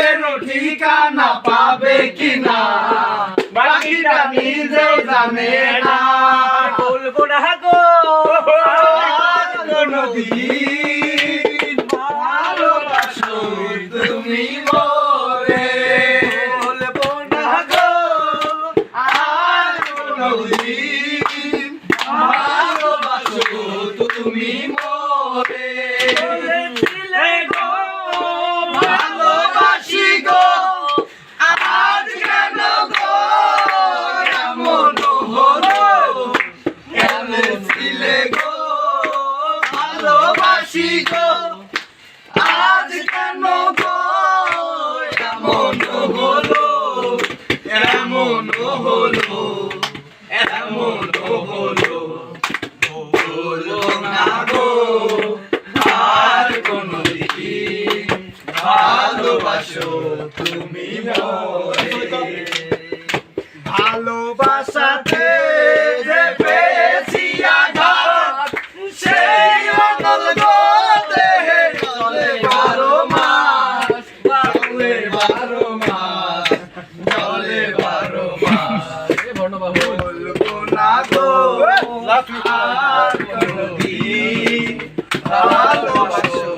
সুখের ঠিকানা পাবে কিনা বাকিটা নিজেও জানে না। বলবো না গো আর কোনদিন ভালোবাসো তুমি মোরে, বলবো না গো আর কোনদিন ভালোবাসো তুমি মোরে। বলেছিলে গো ভালোবাসি গো আজ কেন গো এমন হলো, কেমন ছিলে গো ভালোবাসি গো আজ কেন গো এমন হলো, এমন হলো, এমন হলো। বলো না গো আর কোনদিন ভালোবাসো তুমি মোরে। ভালোবাসাতে যে পেয়েছি আঘাত সেই অনল গো দেহে চলে 12 মাস, চলে 12 মাস, চলে 12 মাস। বলবো না গো আর কোনদিন ভালোবাসো